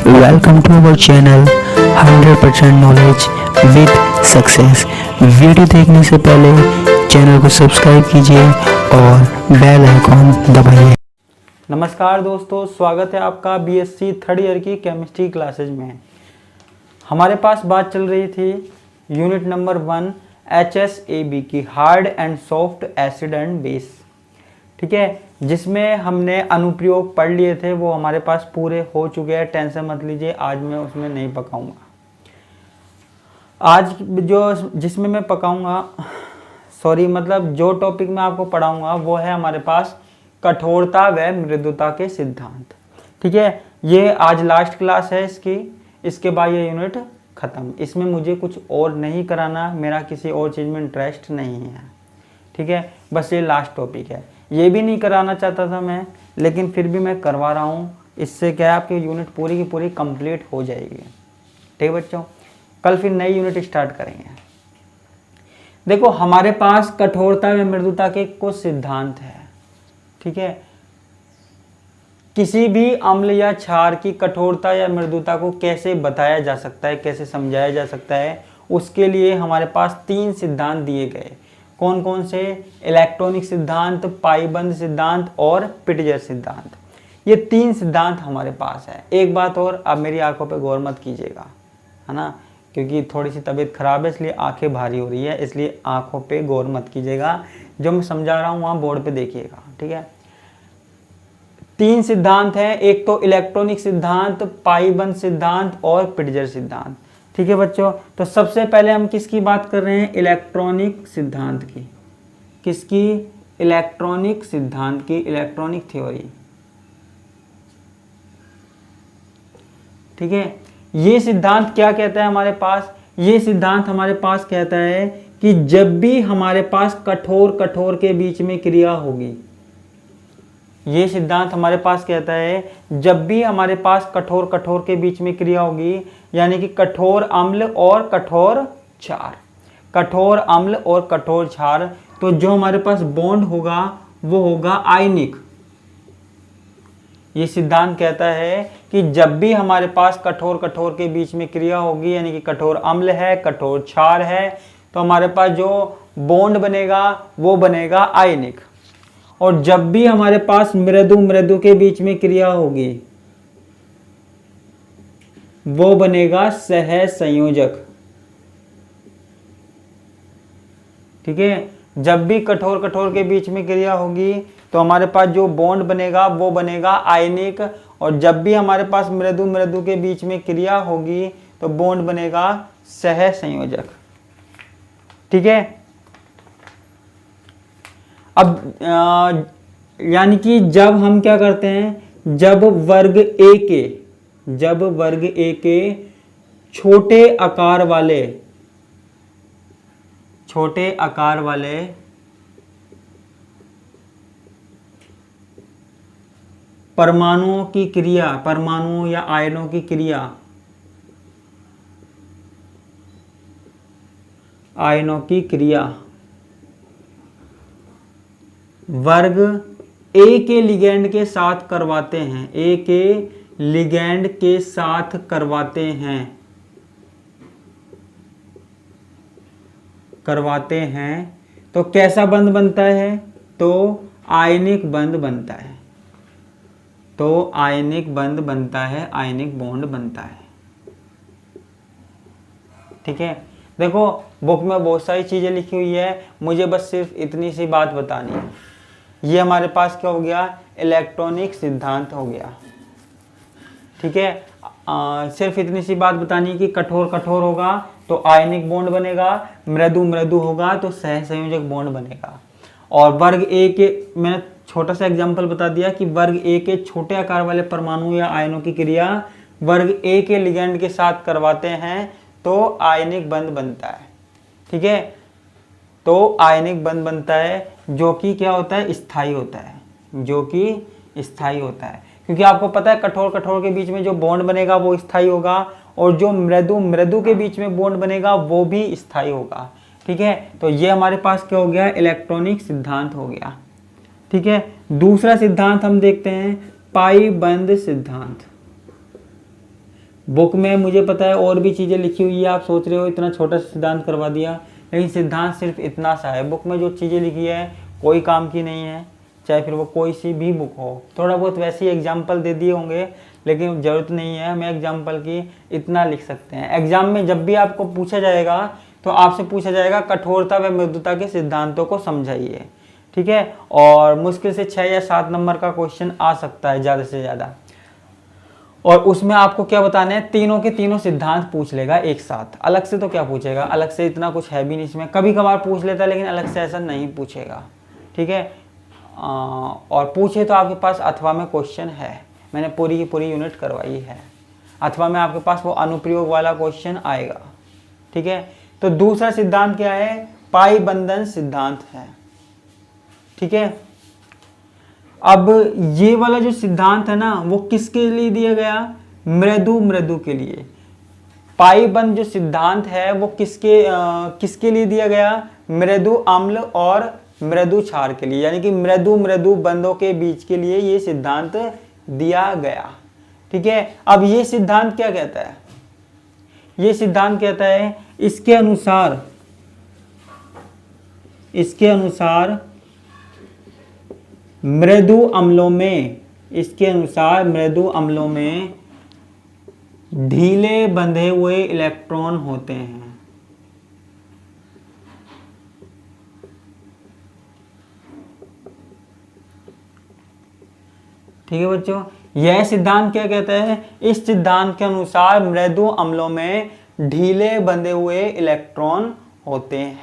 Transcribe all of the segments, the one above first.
Welcome to our channel 100% knowledge with success. Video देखने से पहले चैनल को सब्सक्राइब कीजिए और बेल आइकॉन दबाइए। नमस्कार दोस्तों, स्वागत है आपका बीएससी थर्ड ईयर की केमिस्ट्री क्लासेज में। हमारे पास बात चल रही थी यूनिट नंबर 1 HSAB की, hard and soft acid and base. ठीक है, जिसमें हमने अनुप्रयोग पढ़ लिए थे, वो हमारे पास पूरे हो चुके हैं। टेंशन मत लीजिए, आज मैं उसमें नहीं पकाऊंगा। आज जिसमें मैं पकाऊंगा, जो टॉपिक मैं आपको पढ़ाऊंगा वो है हमारे पास कठोरता व मृदुता के सिद्धांत। ठीक है, ये आज लास्ट क्लास है इसके बाद ये यूनिट ख़त्म। इसमें मुझे कुछ और नहीं कराना, मेरा किसी और चीज़ में इंटरेस्ट नहीं है। ठीक है, बस ये लास्ट टॉपिक है। ये भी नहीं कराना चाहता था मैं, लेकिन फिर भी मैं करवा रहा हूँ। इससे क्या है, आपकी यूनिट पूरी की पूरी कंप्लीट हो जाएगी। ठीक है बच्चों, कल फिर नई यूनिट स्टार्ट करेंगे। देखो, हमारे पास कठोरता व मृदुता के कुछ सिद्धांत है। ठीक है, किसी भी अम्ल या क्षार की कठोरता या मृदुता को कैसे बताया जा सकता है, कैसे समझाया जा सकता है, उसके लिए हमारे पास 3 सिद्धांत दिए गए। कौन कौन से? इलेक्ट्रॉनिक सिद्धांत, पाईबंद सिद्धांत और पिटजर सिद्धांत। ये 3 सिद्धांत हमारे पास है। एक बात और, अब मेरी आंखों पे गौर मत कीजिएगा, है ना, क्योंकि थोड़ी सी तबीयत खराब है, इसलिए आंखें भारी हो रही है, इसलिए आंखों पे गौर मत कीजिएगा। जो मैं समझा रहा हूँ वहाँ बोर्ड पे देखिएगा। ठीक है, 3 सिद्धांत हैं। एक तो इलेक्ट्रॉनिक सिद्धांत, पाईबंद सिद्धांत और पिटजर सिद्धांत। ठीक है बच्चों, तो सबसे पहले हम किसकी बात कर रहे हैं? इलेक्ट्रॉनिक सिद्धांत की। किसकी? इलेक्ट्रॉनिक सिद्धांत की, इलेक्ट्रॉनिक थ्योरी। ठीक है, ये सिद्धांत क्या कहता है हमारे पास? ये सिद्धांत हमारे पास कहता है कि जब भी हमारे पास कठोर के बीच में क्रिया होगी, ये सिद्धांत हमारे पास कहता है जब भी हमारे पास कठोर के बीच में क्रिया होगी, यानी कि कठोर अम्ल और कठोर क्षार, कठोर अम्ल और कठोर क्षार, तो जो हमारे पास बॉन्ड होगा वो होगा आयनिक। ये सिद्धांत कहता है कि जब भी हमारे पास कठोर के बीच में क्रिया होगी, यानी कि कठोर अम्ल है, कठोर क्षार है, तो हमारे पास जो बॉन्ड बनेगा वो बनेगा आयनिक। और जब भी हमारे पास मृदु के बीच में क्रिया होगी, वो बनेगा सहसंयोजक। ठीक है, जब भी कठोर के बीच में क्रिया होगी तो हमारे पास जो बॉन्ड बनेगा वो बनेगा आयनिक, और जब भी हमारे पास मृदु के बीच में क्रिया होगी तो बॉन्ड बनेगा सहसंयोजक। ठीक है, अब यानी कि जब हम क्या करते हैं, जब वर्ग ए के छोटे आकार वाले परमाणुओं की क्रिया, परमाणुओं या आयनों की क्रिया वर्ग ए के लिगैंड के साथ करवाते हैं, ए के लिगैंड के साथ करवाते हैं, तो कैसा बंध बनता है? तो आयनिक बंध बनता है, आयनिक बॉन्ड बनता है। ठीक है, देखो बुक में बहुत सारी चीजें लिखी हुई है, मुझे बस सिर्फ इतनी सी बात बतानी है। ये हमारे पास क्या हो गया? इलेक्ट्रॉनिक सिद्धांत हो गया। ठीक है, सिर्फ इतनी सी बात बतानी है कि कठोर होगा तो आयनिक बॉन्ड बनेगा, मृदु होगा तो सहसंयोजक बॉन्ड बनेगा। और वर्ग ए के, मैंने छोटा सा एग्जांपल बता दिया कि वर्ग ए के छोटे आकार वाले परमाणु या आयनों की क्रिया वर्ग ए के लिगैंड के साथ करवाते हैं तो आयनिक बंध बनता है। ठीक है, तो आयनिक बंध बनता है, जो कि क्या होता है? स्थायी होता है, क्योंकि आपको पता है कठोर के बीच में जो बॉन्ड बनेगा वो स्थायी होगा, और जो मृदु के बीच में बॉन्ड बनेगा वो भी स्थायी होगा। ठीक है, तो ये हमारे पास क्या हो गया? इलेक्ट्रॉनिक सिद्धांत हो गया। ठीक है, दूसरा सिद्धांत हम देखते हैं, पाईबंद सिद्धांत। बुक में मुझे पता है और भी चीज़ें लिखी हुई है, आप सोच रहे हो इतना छोटा सा सिद्धांत करवा दिया, लेकिन सिद्धांत सिर्फ इतना सा है। बुक में जो चीज़ें लिखी है कोई काम की नहीं है, चाहे फिर वो कोई सी भी बुक हो। थोड़ा बहुत वैसे ही एग्जाम्पल दे दिए होंगे, लेकिन ज़रूरत नहीं है हमें एग्जाम्पल की, इतना लिख सकते हैं। एग्जाम में जब भी आपको पूछा जाएगा तो आपसे पूछा जाएगा कठोरता व मृदुता के सिद्धांतों को समझाइए, ठीक है। और मुश्किल से 6 या 7 नंबर का क्वेश्चन आ सकता है ज़्यादा से ज़्यादा, और उसमें आपको क्या बताना है, तीनों के तीनों सिद्धांत पूछ लेगा एक साथ। अलग से तो क्या पूछेगा, अलग से इतना कुछ है भी नहीं इसमें, कभी कभार पूछ लेता है लेकिन अलग से ऐसा नहीं पूछेगा, ठीक है। और पूछे तो आपके पास अथवा में क्वेश्चन है, मैंने पूरी की पूरी यूनिट करवाई है। अथवा में आपके पास वो अनुप्रयोग वाला क्वेश्चन आएगा, ठीक है। तो दूसरा सिद्धांत क्या है, पाई बंधन सिद्धांत है, ठीक है। अब ये वाला जो सिद्धांत है ना वो किसके लिए दिया गया, मृदु के लिए। पाई बंध जो सिद्धांत है वो किसके लिए दिया गया, मृदु अम्ल और मृदु क्षार के लिए, यानी कि मृदु बंधों के बीच के लिए ये सिद्धांत दिया गया, ठीक है। अब ये सिद्धांत क्या कहता है, ये सिद्धांत कहता है इसके अनुसार मृदु अम्लों में ढीले बंधे हुए इलेक्ट्रॉन होते हैं, ठीक है बच्चों। यह सिद्धांत क्या कहता है, इस सिद्धांत के अनुसार मृदु अम्लों में ढीले बंधे हुए इलेक्ट्रॉन होते हैं,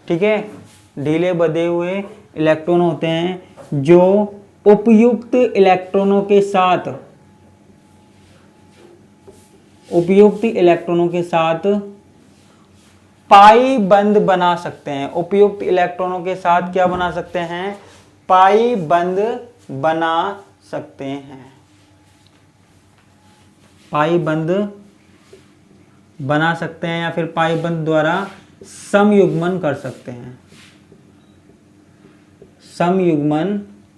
ठीक है। ढीले बंधे हुए इलेक्ट्रॉन होते हैं जो उपयुक्त इलेक्ट्रॉनों के साथ पाई बंध बना सकते हैं। उपयुक्त इलेक्ट्रॉनों के साथ क्या बना सकते हैं, पाई बंध बना सकते हैं, पाई बंध बना सकते हैं, या फिर पाई बंध द्वारा समयुग्मन कर सकते हैं, समयुग्मन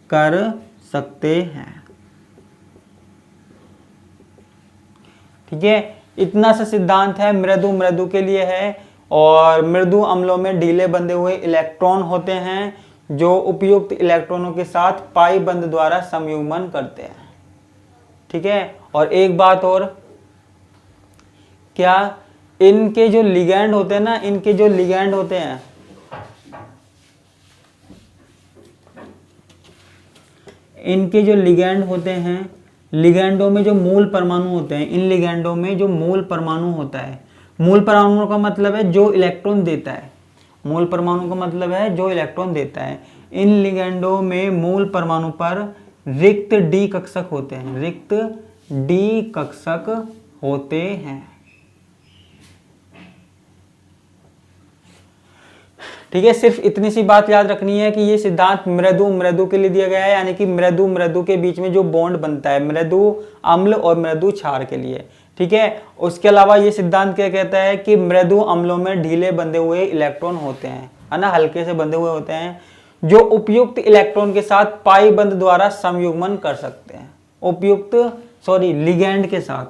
कर सकते हैं, ठीक है। इतना सा सिद्धांत है, मृदु के लिए है। और मृदु अम्लों में ढीले बंधे हुए इलेक्ट्रॉन होते हैं जो उपयुक्त इलेक्ट्रॉनों के साथ पाई बंध द्वारा संयुग्मन करते हैं, ठीक है। और एक बात और, क्या इनके जो लिगैंड होते हैं ना, इनके जो लिगैंड होते हैं, लिगैंडों में जो मूल परमाणु होते हैं, इन लिगैंडों में जो मूल परमाणु होता है, मूल परमाणु का मतलब है जो इलेक्ट्रॉन देता है, मूल परमाणु का मतलब है जो इलेक्ट्रॉन देता है। इन लिगैंडों में मूल परमाणु पर रिक्त डी कक्षक होते हैं, रिक्त डी कक्षक होते हैं, ठीक है। सिर्फ इतनी सी बात याद रखनी है कि ये सिद्धांत मृदु के लिए दिया गया है, यानी कि मृदु के बीच में जो बॉन्ड बनता है, मृदु अम्ल और मृदु क्षार के लिए, ठीक है। उसके अलावा ये सिद्धांत क्या कहता है कि मृदु अम्लों में ढीले बंधे हुए इलेक्ट्रॉन होते हैं, है ना, हल्के से बंधे हुए होते हैं, जो उपयुक्त इलेक्ट्रॉन के साथ पाई बंध द्वारा संयुग्मन कर सकते हैं, लिगैंड के साथ,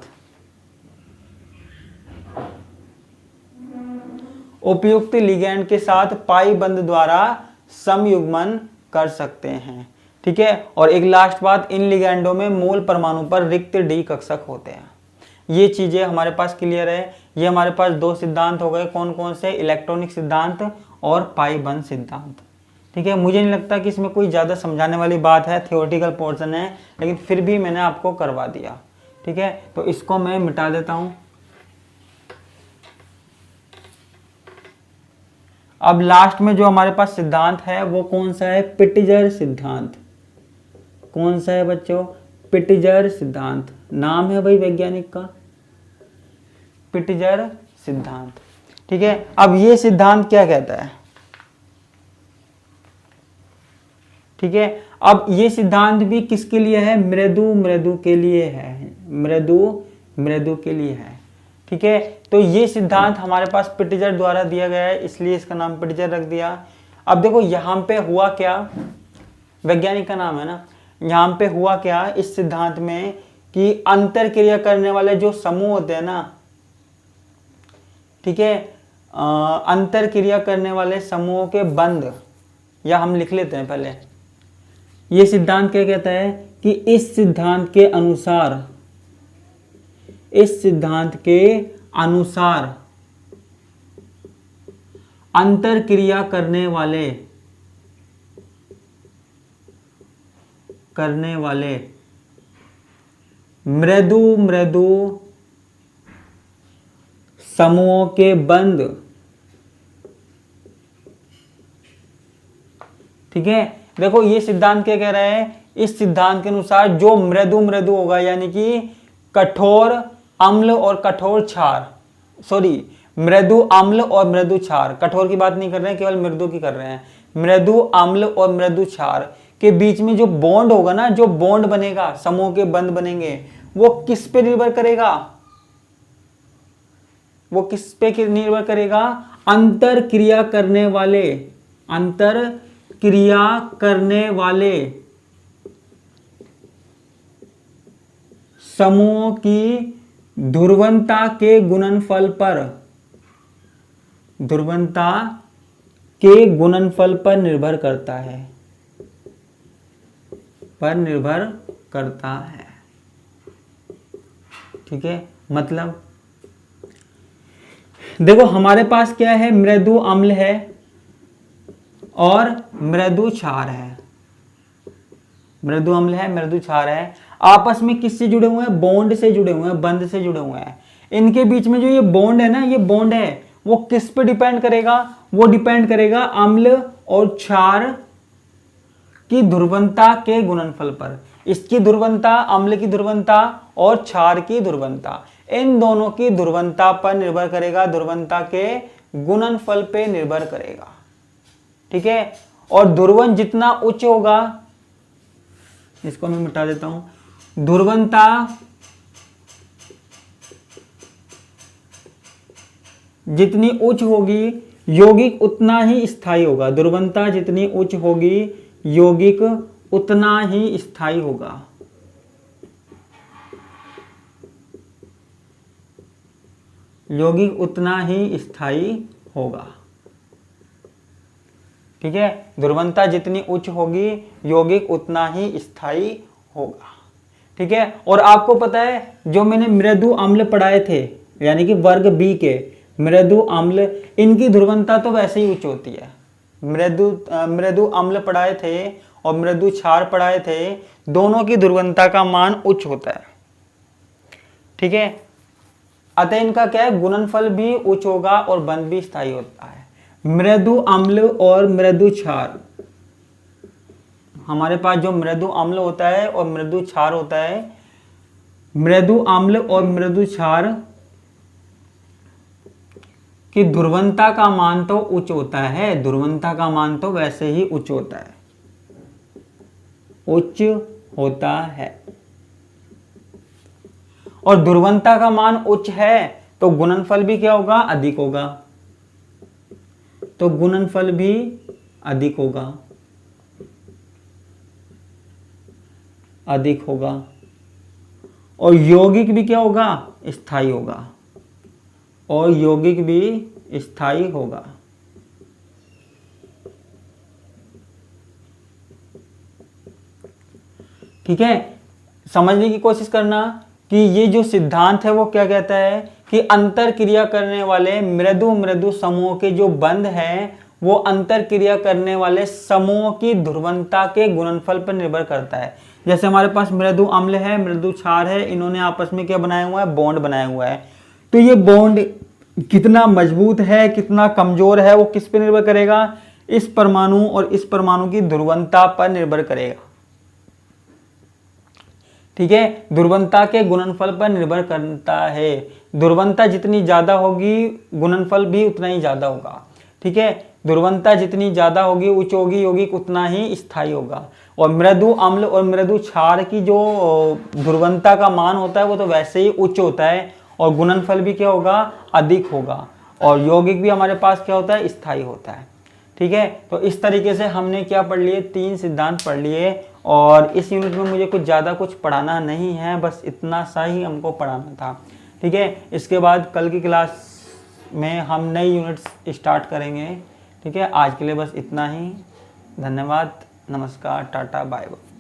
उपयुक्त लिगैंड के साथ पाई बंध द्वारा समयुग्मन कर सकते हैं, ठीक है। और एक लास्ट बात, इन लिगैंडों में मूल परमाणु पर रिक्त डी कक्षक होते हैं। ये चीजें हमारे पास क्लियर है। ये हमारे पास 2 सिद्धांत हो गए, कौन कौन से, इलेक्ट्रॉनिक सिद्धांत और पाई बंध सिद्धांत, ठीक है। मुझे नहीं लगता कि इसमें कोई ज्यादा समझाने वाली बात है, थियोरेटिकल पोर्शन है, लेकिन फिर भी मैंने आपको करवा दिया, ठीक है। तो इसको मैं मिटा देता हूं। अब लास्ट में जो हमारे पास सिद्धांत है वो कौन सा है, पिटिजर सिद्धांत। कौन सा है बच्चों, पिटिजर सिद्धांत, नाम है भाई वैज्ञानिक का, पिटिजर सिद्धांत, ठीक है। अब ये सिद्धांत क्या कहता है, ठीक है। अब ये सिद्धांत भी किसके लिए है, मृदु के लिए है, मृदु के लिए है, ठीक है। तो ये सिद्धांत हमारे पास पिटिजर द्वारा दिया गया है, इसलिए इसका नाम पिटिजर रख दिया। अब देखो यहाँ पे हुआ क्या, वैज्ञानिक का नाम है ना, यहाँ पे हुआ क्या इस सिद्धांत में कि अंतर क्रिया करने वाले जो समूह होते हैं ना, ठीक है, अंतर क्रिया करने वाले समूहों के बंध, या हम लिख लेते हैं पहले, ये सिद्धांत क्या कहता है कि इस सिद्धांत के अनुसार अंतर क्रिया करने वाले मृदु समूहों के बंध, ठीक है। देखो ये सिद्धांत क्या कह रहा है, इस सिद्धांत के अनुसार जो मृदु होगा, यानी कि कठोर अम्ल और कठोर क्षार, सॉरी मृदु अम्ल और मृदु क्षार, कठोर की बात नहीं कर रहे हैं, केवल मृदु की कर रहे हैं। मृदु अम्ल और मृदु क्षार के बीच में जो बॉन्ड होगा ना, जो बॉन्ड बनेगा, समूह के बंध बनेंगे, वो किस पे निर्भर करेगा? वो किस पे निर्भर करेगा? अंतर क्रिया करने वाले समूहों की ध्रुवणता के गुणनफल पर निर्भर करता है, ठीक है। मतलब देखो हमारे पास क्या है, मृदु अम्ल है और मृदु क्षार है, मृदु अम्ल है, मृदु क्षार है, आपस में किससे जुड़े हुए हैं? बॉन्ड से जुड़े हुए हैं, बंध से जुड़े हुए हैं। इनके बीच में जो ये बॉन्ड है ना, ये बॉन्ड है, वो किस पे डिपेंड करेगा? वो डिपेंड करेगा अम्ल और क्षार की ध्रुवणता के गुणनफल पर। इसकी ध्रुवणता, अम्ल की ध्रुवणता और क्षार की ध्रुवणता, इन दोनों की ध्रुवणता पर निर्भर करेगा, ध्रुवणता के गुणनफल पे निर्भर करेगा, ठीक है। और ध्रुवण जितना उच्च होगा, इसको मैं मिटा देता हूं, ध्रुवणता जितनी उच्च होगी यौगिक उतना ही स्थायी होगा। ध्रुवणता जितनी उच्च होगी यौगिक उतना ही स्थायी होगा। यौगिक उतना ही स्थायी होगा, ठीक है। ध्रुवणता जितनी उच्च होगी यौगिक उतना ही स्थायी होगा, ठीक है। और आपको पता है जो मैंने मृदु अम्ल पढ़ाए थे, यानी कि वर्ग बी के मृदु अम्ल, इनकी ध्रुवणता तो वैसे ही उच्च होती है। मृदु अम्ल पढ़ाए थे और मृदु क्षार पढ़ाए थे, दोनों की ध्रुवणता का मान उच्च होता है, ठीक है। अतः इनका क्या है, गुणनफल भी उच्च होगा और बंध भी स्थायी होता है। मृदु अम्ल और मृदु क्षार, हमारे पास जो मृदु अम्ल होता है और मृदु क्षार होता है, मृदु अम्ल और मृदु क्षार की ध्रुवणता का मान तो उच्च होता है, ध्रुवणता का मान तो वैसे ही उच्च होता है, उच्च होता है। और ध्रुवणता का मान उच्च है तो गुणनफल भी क्या होगा, अधिक होगा, तो गुणनफल भी अधिक होगा, अधिक होगा। और यौगिक भी क्या होगा, स्थायी होगा, और यौगिक भी स्थायी होगा, ठीक है। समझने की कोशिश करना कि ये जो सिद्धांत है वो क्या कहता है कि अंतर क्रिया करने वाले मृदु समूहों के जो बंध हैं वो अंतर क्रिया करने वाले समूहों की ध्रुवणता के गुणनफल पर निर्भर करता है। जैसे हमारे पास मृदु अम्ल है, मृदु क्षार है, इन्होंने आपस में क्या बनाया हुआ है, बॉन्ड बनाया हुआ है। तो ये बॉन्ड कितना मजबूत है, कितना कमजोर है, वो किस पे निर्भर करेगा, इस परमाणु और इस परमाणु की ध्रुवणता पर निर्भर करेगा, ठीक है। ध्रुवणता के गुणनफल पर निर्भर करता है। ध्रुवणता जितनी ज्यादा होगी गुणनफल भी उतना ही ज्यादा होगा, ठीक है। ध्रुवणता जितनी ज्यादा होगी, उच्च होगी, यौगिक उतना ही स्थायी होगा। और मृदु अम्ल और मृदु क्षार की जो ध्रुवणता का मान होता है वो तो वैसे ही उच्च होता है, और गुणनफल भी क्या होगा, अधिक होगा। और यौगिक भी हमारे पास क्या होता है, स्थायी होता है, ठीक है। तो इस तरीके से हमने क्या पढ़ लिए, 3 सिद्धांत पढ़ लिए, और इस यूनिट में मुझे कुछ ज़्यादा कुछ पढ़ाना नहीं है, बस इतना सा ही हमको पढ़ाना था। ठीक है, इसके बाद कल की क्लास में हम नई यूनिट्स स्टार्ट करेंगे। ठीक है, आज के लिए बस इतना ही। धन्यवाद, नमस्कार, टाटा, बाय बाय।